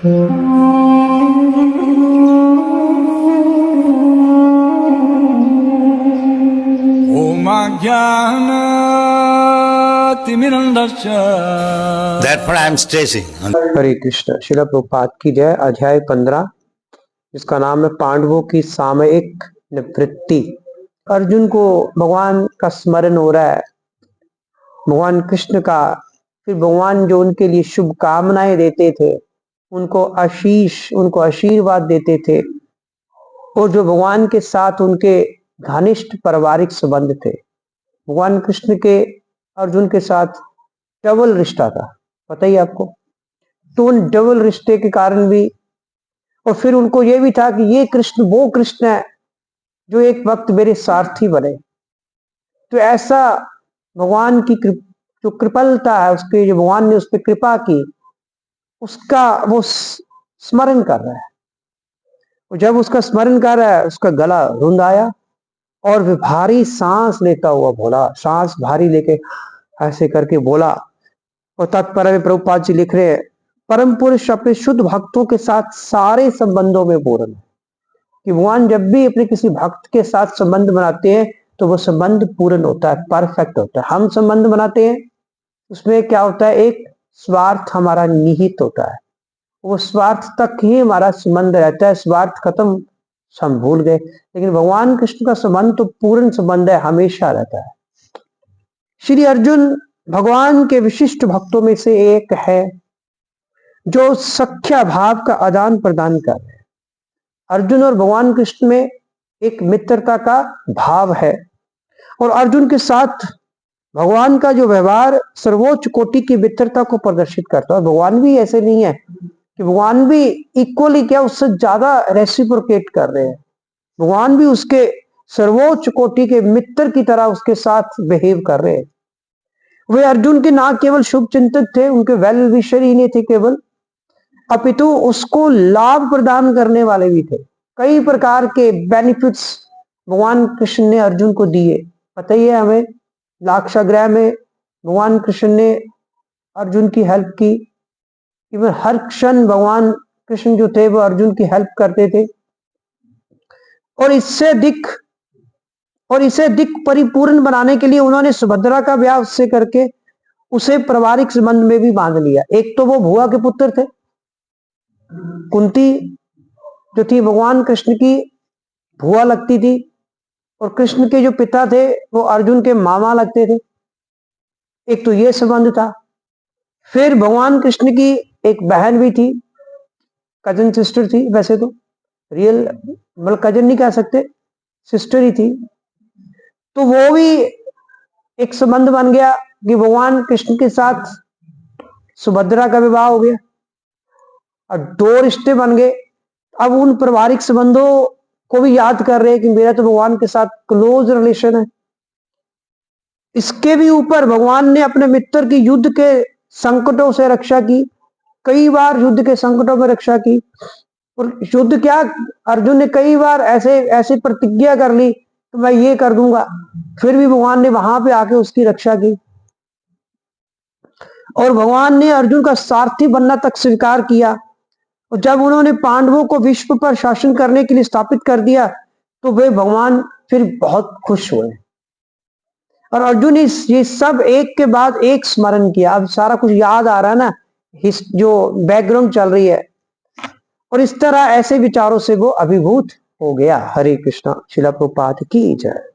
Therefore I am stressing. हरे कृष्ण। श्रील प्रभुपाद की जय। अध्याय 15 जिसका नाम है पांडवों की सामयिक निवृत्ति। अर्जुन को भगवान का स्मरण हो रहा है, भगवान कृष्ण का। फिर भगवान जो उनके लिए शुभकामनाएं देते थे, उनको आशीर्वाद देते थे, और जो भगवान के साथ उनके घनिष्ठ पारिवारिक संबंध थे। भगवान कृष्ण के अर्जुन के साथ डबल रिश्ता था, पता ही आपको। तो उन डबल रिश्ते के कारण भी, और फिर उनको ये भी था कि ये कृष्ण वो कृष्ण है जो एक वक्त मेरे सारथी बने। तो ऐसा भगवान की जो कृपलता है, उसके जो भगवान ने उस पर कृपा की, उसका वो स्मरण कर रहा है। और जब उसका स्मरण कर रहा है, उसका गला रुंध आया और वे भारी सांस लेता हुआ बोला, सांस भारी लेके ऐसे करके बोला। और तत्पर में प्रभुपाद जी लिख रहे हैं, परम पुरुष अपने शुद्ध भक्तों के साथ सारे संबंधों में पूर्ण है। कि भगवान जब भी अपने किसी भक्त के साथ संबंध बनाते हैं तो वो संबंध पूर्ण होता है, परफेक्ट होता है। हम संबंध बनाते हैं, उसमें क्या होता है, एक स्वार्थ हमारा निहित होता है, वो स्वार्थ तक ही हमारा संबंध रहता है। स्वार्थ खत्म हम भूल गए। लेकिन भगवान कृष्ण का संबंध तो पूर्ण संबंध है, हमेशा रहता है। श्री अर्जुन भगवान के विशिष्ट भक्तों में से एक है जो सख्या भाव का आदान प्रदान कर रहे हैं। अर्जुन और भगवान कृष्ण में एक मित्रता का भाव है, और अर्जुन के साथ भगवान का जो व्यवहार सर्वोच्च कोटि की मित्रता को प्रदर्शित करता है। भगवान भी ऐसे नहीं है कि भगवान भी इक्वली क्या उससे ज्यादा रेसिप्रोकेट कर रहे हैं। भगवान भी उसके सर्वोच्च कोटि के मित्र की तरह उसके साथ बिहेव कर रहे हैं। वे अर्जुन के ना केवल शुभ चिंतक थे, उनके वेल विशर ही नहीं थे केवल, अपितु उसको लाभ प्रदान करने वाले भी थे। कई प्रकार के बेनिफिट्स भगवान कृष्ण ने अर्जुन को दिए। पता ही है हमें, लाक्षागृह में भगवान कृष्ण ने अर्जुन की हेल्प की। इवन हर क्षण भगवान कृष्ण जो थे वो अर्जुन की हेल्प करते थे। और इसे अधिक परिपूर्ण बनाने के लिए उन्होंने सुभद्रा का ब्याह उससे करके उसे पारिवारिक संबंध में भी बांध लिया। एक तो वो भुआ के पुत्र थे, कुंती जो थी भगवान कृष्ण की भुआ लगती थी, और कृष्ण के जो पिता थे वो अर्जुन के मामा लगते थे। एक तो ये संबंध था। फिर भगवान कृष्ण की एक बहन भी थी, कजन सिस्टर थी, वैसे तो रियल मतलब कजन नहीं कह सकते, सिस्टर ही थी। तो वो भी एक संबंध बन गया कि भगवान कृष्ण के साथ सुभद्रा का विवाह हो गया और दो रिश्ते बन गए। अब उन पारिवारिक संबंधों को भी याद कर रहे हैं कि मेरा तो भगवान के साथ क्लोज रिलेशन है। इसके भी ऊपर भगवान ने अपने मित्र की युद्ध के संकटों से रक्षा की, कई बार युद्ध के संकटों में रक्षा की। और युद्ध क्या, अर्जुन ने कई बार ऐसे प्रतिज्ञा कर ली तो मैं ये कर दूंगा, फिर भी भगवान ने वहां पे आके उसकी रक्षा की। और भगवान ने अर्जुन का सारथी बनना तक स्वीकार किया। और जब उन्होंने पांडवों को विश्व पर शासन करने के लिए स्थापित कर दिया तो वे भगवान फिर बहुत खुश हुए। और अर्जुन ने ये सब एक के बाद एक स्मरण किया। अब सारा कुछ याद आ रहा है ना, जो बैकग्राउंड चल रही है। और इस तरह ऐसे विचारों से वो अभिभूत हो गया। हरे कृष्णा। श्रील प्रभुपाद की जय।